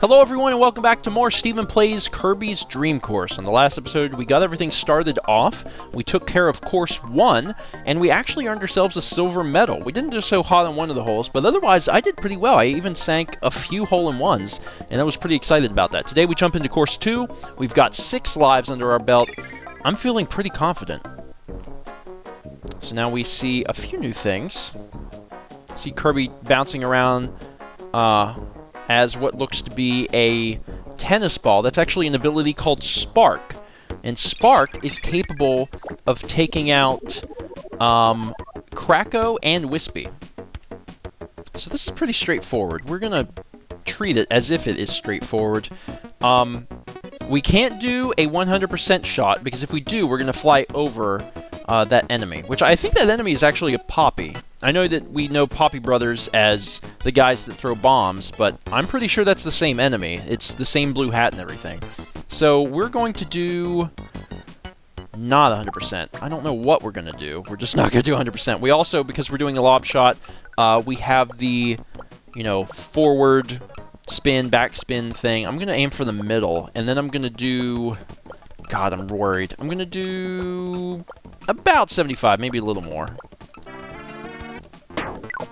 Hello everyone and welcome back to more Stephen Plays Kirby's Dream Course. On the last episode, we got everything started off, we took care of Course 1, and we actually earned ourselves a silver medal. We didn't do so hot on one of the holes, but otherwise I did pretty well. I even sank a few hole-in-ones, and I was pretty excited about that. Today we jump into Course 2, we've got 6 lives under our belt. I'm feeling pretty confident. So now we see a few new things. See Kirby bouncing around, as what looks to be a tennis ball. That's actually an ability called Spark. And Spark is capable of taking out Kracko and Wispy. So this is pretty straightforward. We're going to treat it as if it is straightforward. We can't do a 100% shot, because if we do, we're going to fly over that enemy, which I think that enemy is actually a Poppy. I know that we know Poppy Brothers as the guys that throw bombs, but I'm pretty sure that's the same enemy. It's the same blue hat and everything. So we're going to do not 100%. I don't know what we're going to do. We're just not going to do 100%. We also, because we're doing a lob shot, we have the, forward spin, back spin thing. I'm going to aim for the middle, and then I'm going to do... God, I'm worried. I'm going to do about 75, maybe a little more.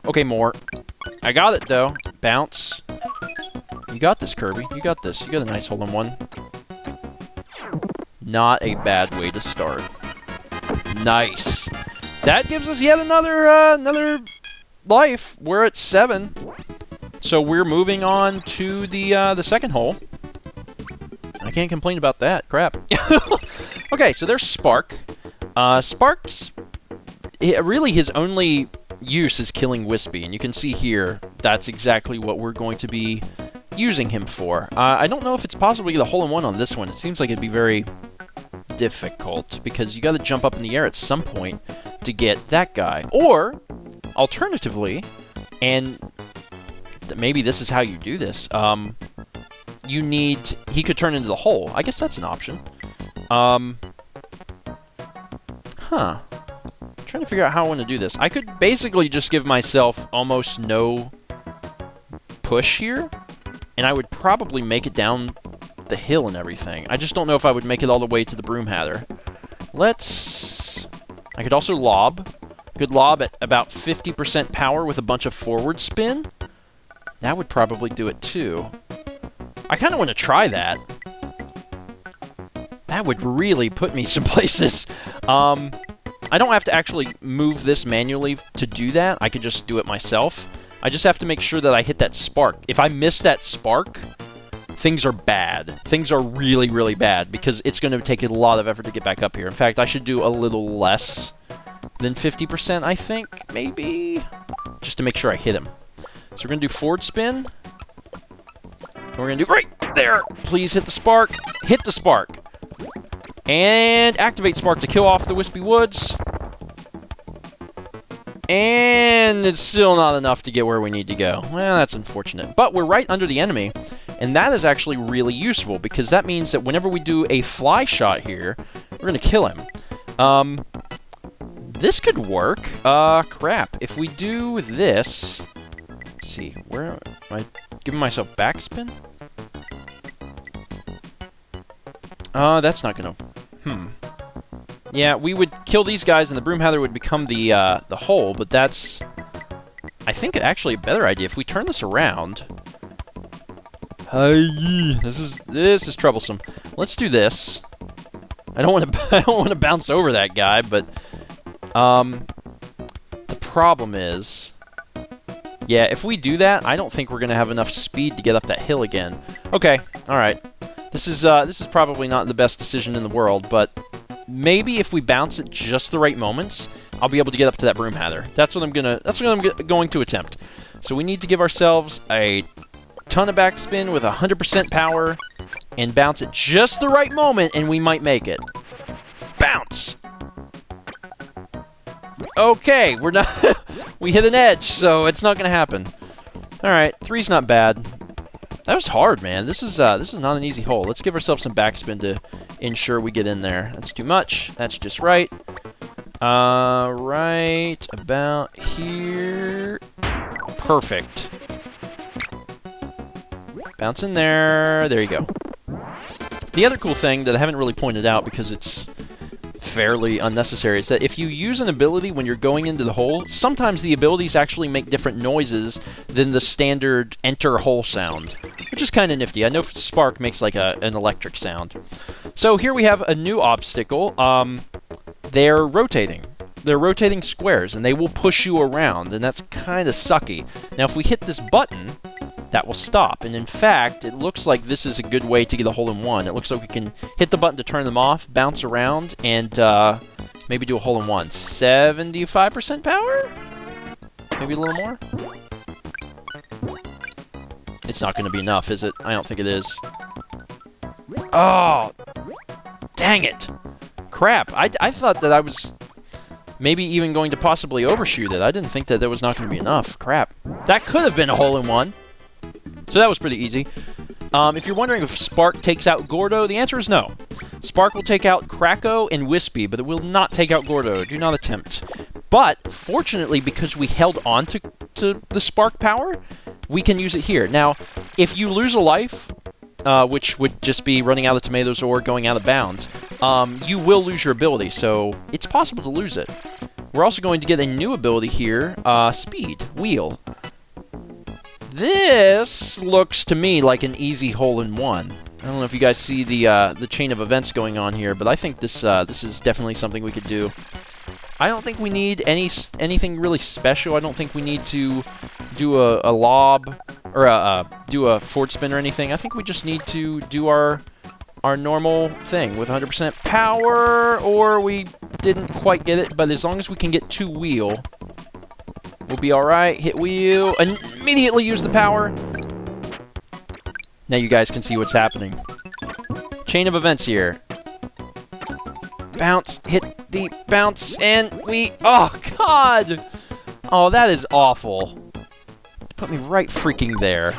Okay, more. I got it, though. Bounce. You got this, Kirby. You got this. You got a nice hole-in-one. Not a bad way to start. Nice. That gives us yet another life. We're at 7. So we're moving on to the second hole. I can't complain about that. Crap. Okay, so there's Spark. Spark's... really, his only use is killing Wispy, and you can see here that's exactly what we're going to be using him for. I don't know if it's possible to get a hole-in-one on this one. It seems like it'd be very difficult, because you got to jump up in the air at some point to get that guy. Or, alternatively, and maybe this is how you do this, he could turn into the hole. I guess that's an option. Trying to figure out how I want to do this. I could basically just give myself almost no push here, and I would probably make it down the hill and everything. I just don't know if I would make it all the way to the broom hatter. I could also lob. Could lob at about 50% power with a bunch of forward spin. That would probably do it too. I kind of want to try that. That would really put me some places. I don't have to actually move this manually to do that. I can just do it myself. I just have to make sure that I hit that spark. If I miss that spark, things are bad. Things are really, really bad, because it's going to take a lot of effort to get back up here. In fact, I should do a little less than 50%, I think, maybe, just to make sure I hit him. So we're going to do forward spin. And we're going to do right there. Please hit the spark. Hit the spark. And activate Spark to kill off the Wispy Woods. And it's still not enough to get where we need to go. Well, that's unfortunate. But we're right under the enemy, and that is actually really useful, because that means that whenever we do a fly shot here, we're going to kill him. This could work. Crap. If we do this... Let's see, where am I giving myself backspin? That's not going to... Yeah, we would kill these guys, and the broom hatter would become the hole, but that's, I think, actually a better idea. If we turn this around... This is troublesome. Let's do this. I don't want to bounce over that guy, but the problem is, yeah, if we do that, I don't think we're going to have enough speed to get up that hill again. Okay, all right. This is probably not the best decision in the world, but maybe if we bounce at just the right moments, I'll be able to get up to that broom hatter. That's what I'm going to attempt. So we need to give ourselves a ton of backspin with 100% power and bounce at just the right moment, and we might make it. Bounce. Okay, we're not. We hit an edge, so it's not going to happen. All right, 3's not bad. That was hard, man. This is not an easy hole. Let's give ourselves some backspin to ensure we get in there. That's too much. That's just right. Right about here. Perfect. Bounce in there. There you go. The other cool thing that I haven't really pointed out because it's fairly unnecessary is that if you use an ability when you're going into the hole, sometimes the abilities actually make different noises than the standard enter hole sound, which is kind of nifty. I know Spark makes like an electric sound. So here we have a new obstacle. They're rotating. They're rotating squares, and they will push you around, and that's kind of sucky. Now, if we hit this button, that will stop. And in fact, it looks like this is a good way to get a hole-in-one. It looks like we can hit the button to turn them off, bounce around, and maybe do a hole-in-one. 75% power? Maybe a little more? It's not going to be enough, is it? I don't think it is. Oh! Dang it! Crap, I thought that I was maybe even going to possibly overshoot it. I didn't think that there was not going to be enough. Crap. That could have been a hole-in-one. So that was pretty easy. If you're wondering if Spark takes out Gordo, the answer is no. Spark will take out Kracko and Wispy, but it will not take out Gordo. Do not attempt. But, fortunately, because we held on to the Spark power, we can use it here. Now, if you lose a life, which would just be running out of tomatoes or going out of bounds, you will lose your ability, so it's possible to lose it. We're also going to get a new ability here, Speed, Wheel. This looks to me like an easy hole-in-one. I don't know if you guys see the chain of events going on here, but I think this is definitely something we could do. I don't think we need anything really special. I don't think we need to do a lob or do a forward spin or anything. I think we just need to do our normal thing with 100% power, or we didn't quite get it, but as long as we can get 2 wheel, we'll be alright. Hit wheel, and immediately use the power. Now you guys can see what's happening. Chain of events here. Bounce, hit the bounce, and we... Oh, God! Oh, that is awful. Put me right freaking there.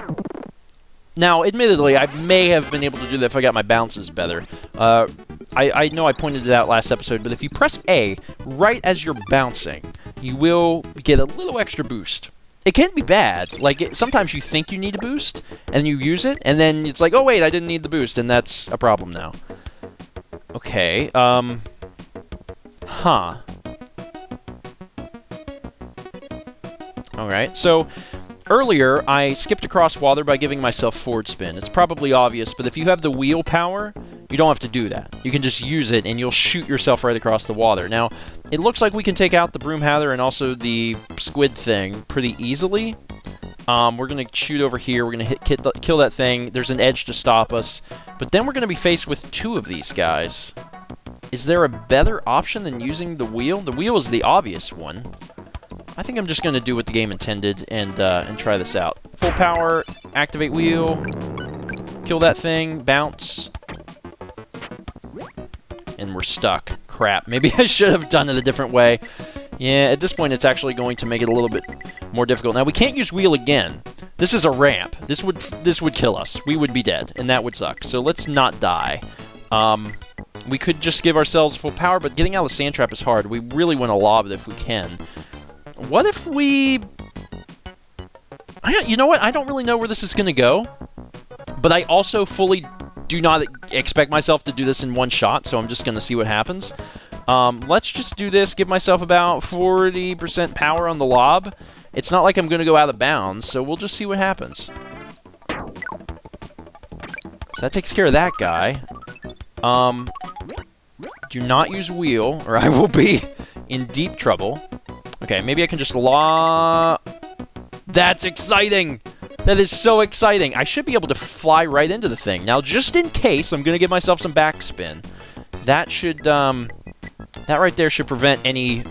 Now, admittedly, I may have been able to do that if I got my bounces better. I know I pointed it out last episode, but if you press A right as you're bouncing, you will get a little extra boost. It can be bad. Like, sometimes you think you need a boost, and you use it, and then it's like, oh, wait, I didn't need the boost, and that's a problem now. Okay, huh. Alright, so earlier I skipped across water by giving myself forward spin. It's probably obvious, but if you have the wheel power, you don't have to do that. You can just use it and you'll shoot yourself right across the water. Now, it looks like we can take out the Broom Hather and also the squid thing pretty easily. We're going to shoot over here. We're going to kill that thing. There's an edge to stop us. But then we're going to be faced with 2 of these guys. Is there a better option than using the wheel? The wheel is the obvious one. I think I'm just going to do what the game intended and try this out. Full power, activate wheel, kill that thing, bounce, and we're stuck. Crap, maybe I should have done it a different way. Yeah, at this point it's actually going to make it a little bit more difficult. Now, we can't use wheel again. This is a ramp. This would kill us. We would be dead, and that would suck. So let's not die. We could just give ourselves full power, but getting out of the sand trap is hard. We really want to lob it if we can. What if we... You know what? I don't really know where this is going to go, but I also fully do not expect myself to do this in one shot, so I'm just going to see what happens. Let's just do this, give myself about 40% power on the lob. It's not like I'm going to go out of bounds, so we'll just see what happens. So that takes care of that guy. Do not use wheel, or I will be in deep trouble. Okay, maybe I can just That's exciting! That is so exciting! I should be able to fly right into the thing. Now, just in case, I'm going to give myself some backspin. That should, that right there should prevent any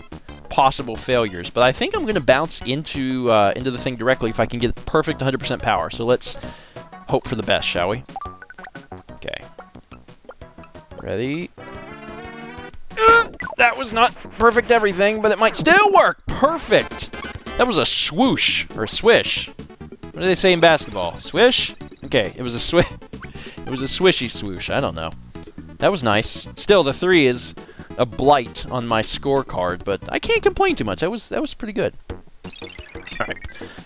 possible failures. But I think I'm going to bounce into the thing directly if I can get perfect 100% power. So let's hope for the best, shall we? Okay. Ready? That was not perfect everything, but it might still work! Perfect! That was a swoosh, or a swish. What do they say in basketball? Swish? Okay, it was a swish. It was a swishy swoosh, I don't know. That was nice. Still, the 3 is a blight on my scorecard, but I can't complain too much. That was pretty good. Alright,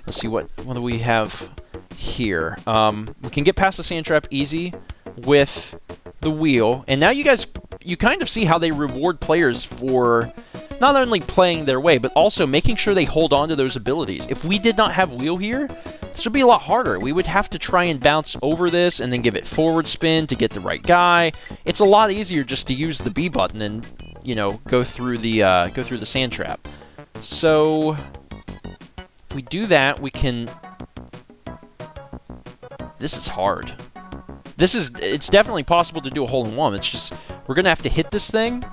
let's see what do we have here. We can get past the sand trap easy with the wheel. And now you kind of see how they reward players for not only playing their way, but also making sure they hold on to those abilities. If we did not have wheel here, this would be a lot harder. We would have to try and bounce over this and then give it forward spin to get the right guy. It's a lot easier just to use the B button and, you know, go through the sand trap. So if we do that, we can... This is hard. It's definitely possible to do a hole-in-one. It's just, we're going to have to hit this thing,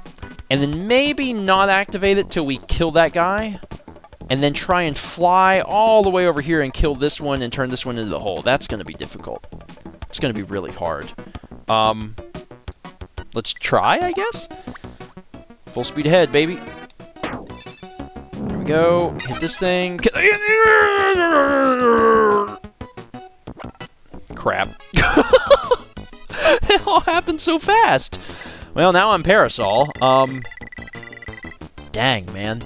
and then maybe not activate it till we kill that guy, and then try and fly all the way over here and kill this one and turn this one into the hole. That's going to be difficult. It's going to be really hard. Let's try, I guess? Full speed ahead, baby. Here we go. Hit this thing. Crap. It all happened so fast. Well, now I'm Parasol. Dang, man.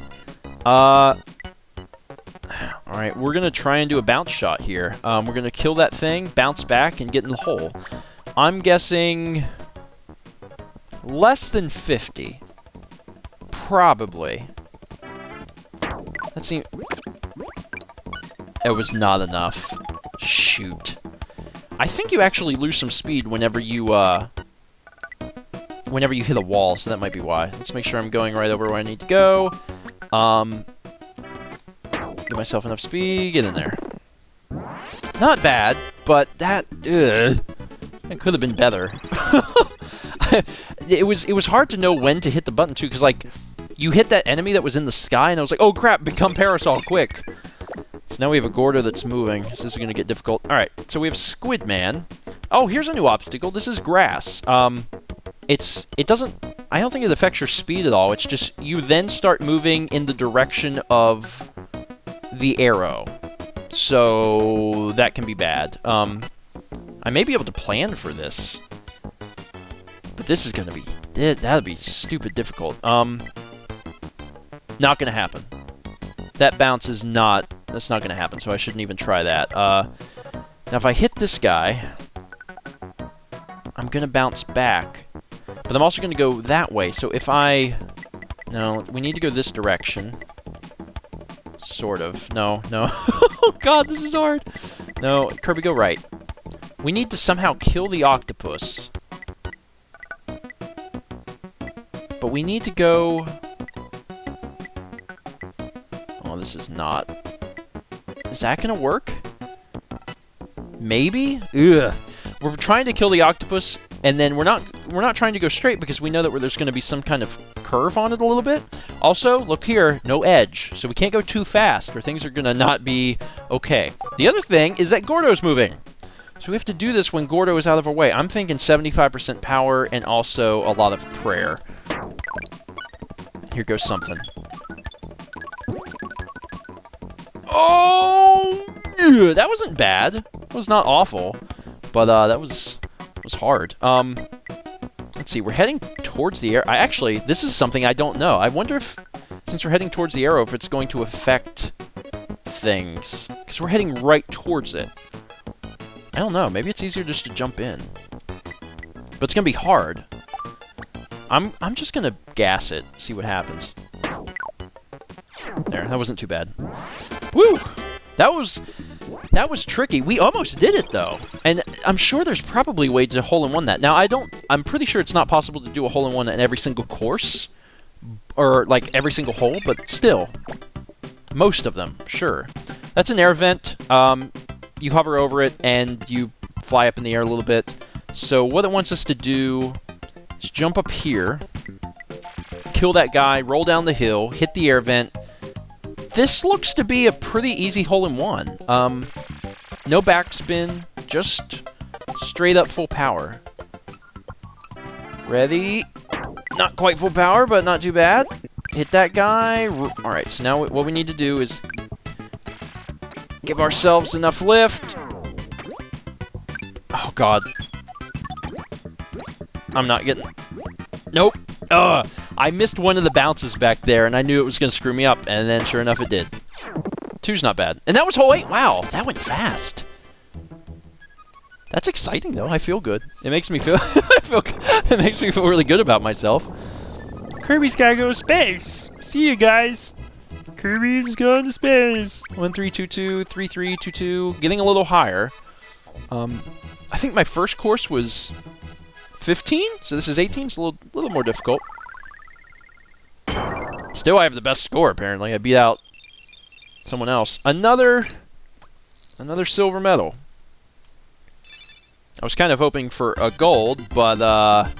Alright, we're gonna try and do a bounce shot here. We're gonna kill that thing, bounce back, and get in the hole. I'm guessing... less than 50. Probably. That seems... It was not enough. Shoot. I think you actually lose some speed whenever you hit a wall, so that might be why. Let's make sure I'm going right over where I need to go. Give myself enough speed, get in there. Not bad, but that... It could have been better. It was hard to know when to hit the button, too, because, like, you hit that enemy that was in the sky, and I was like, oh crap, become Parasol, quick! So now we have a Gordo that's moving. This is going to get difficult. Alright, so we have Squid Man. Oh, here's a new obstacle. This is grass. It doesn't... I don't think it affects your speed at all. It's just you then start moving in the direction of the arrow. So that can be bad. I may be able to plan for this. But this is going to be... That would be stupid difficult. Not going to happen. That bounce is not... That's not going to happen, so I shouldn't even try that. Now, if I hit this guy, I'm going to bounce back. But I'm also going to go that way, so if I... No, we need to go this direction. Sort of. No, no. Oh, God, this is hard. No, Kirby, go right. We need to somehow kill the octopus. But we need to go... Oh, this is not... Is that gonna work? Maybe? Ugh. We're trying to kill the octopus, and then we're not trying to go straight because we know that there's gonna be some kind of curve on it a little bit. Also, look here, no edge, so we can't go too fast or things are gonna not be okay. The other thing is that Gordo's moving. So we have to do this when Gordo is out of our way. I'm thinking 75% power and also a lot of prayer. Here goes something. Oh! That wasn't bad. It was not awful. But that was hard. Let's see, we're heading towards the arrow. Actually, this is something I don't know. I wonder if, since we're heading towards the arrow, if it's going to affect things. Because we're heading right towards it. I don't know. Maybe it's easier just to jump in. But it's going to be hard. I'm just going to gas it, see what happens. There, that wasn't too bad. Woo! That was tricky. We almost did it, though. And I'm sure there's probably a way to hole-in-one that. Now, I'm pretty sure it's not possible to do a hole-in-one in every single course. Or, like, every single hole, but still. Most of them, sure. That's an air vent. You hover over it, and you fly up in the air a little bit. So what it wants us to do is jump up here, kill that guy, roll down the hill, hit the air vent. This looks to be a pretty easy hole-in-one. No backspin, just straight up full power. Ready? Not quite full power, but not too bad. Hit that guy. Alright, so now what we need to do is give ourselves enough lift. Oh, God. I'm not getting... Nope. Ugh. I missed one of the bounces back there, and I knew it was going to screw me up, and then sure enough it did. 2's not bad. And that was hole 8. Wow, that went fast. That's exciting, though. I feel good. It makes me feel, it makes me feel really good about myself. Kirby's gotta go to space. See you guys. Kirby's going to space. 1322, 3322, getting a little higher. I think my first course was 15, so this is 18. It's a little more difficult. Still, I have the best score, apparently. I beat out someone else. Another silver medal. I was kind of hoping for a gold, but I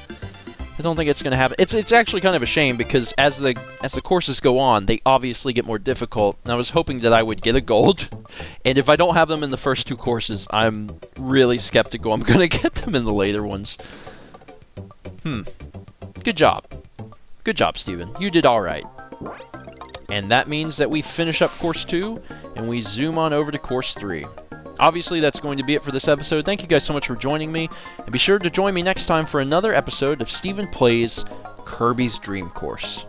don't think it's going to happen. It's actually kind of a shame because as the courses go on, they obviously get more difficult. And I was hoping that I would get a gold, and if I don't have them in the first 2 courses, I'm really skeptical I'm going to get them in the later ones. Good job. Good job, Stephen. You did all right. And that means that we finish up course 2, and we zoom on over to course 3. Obviously, that's going to be it for this episode. Thank you guys so much for joining me, and be sure to join me next time for another episode of Stephen Plays Kirby's Dream Course.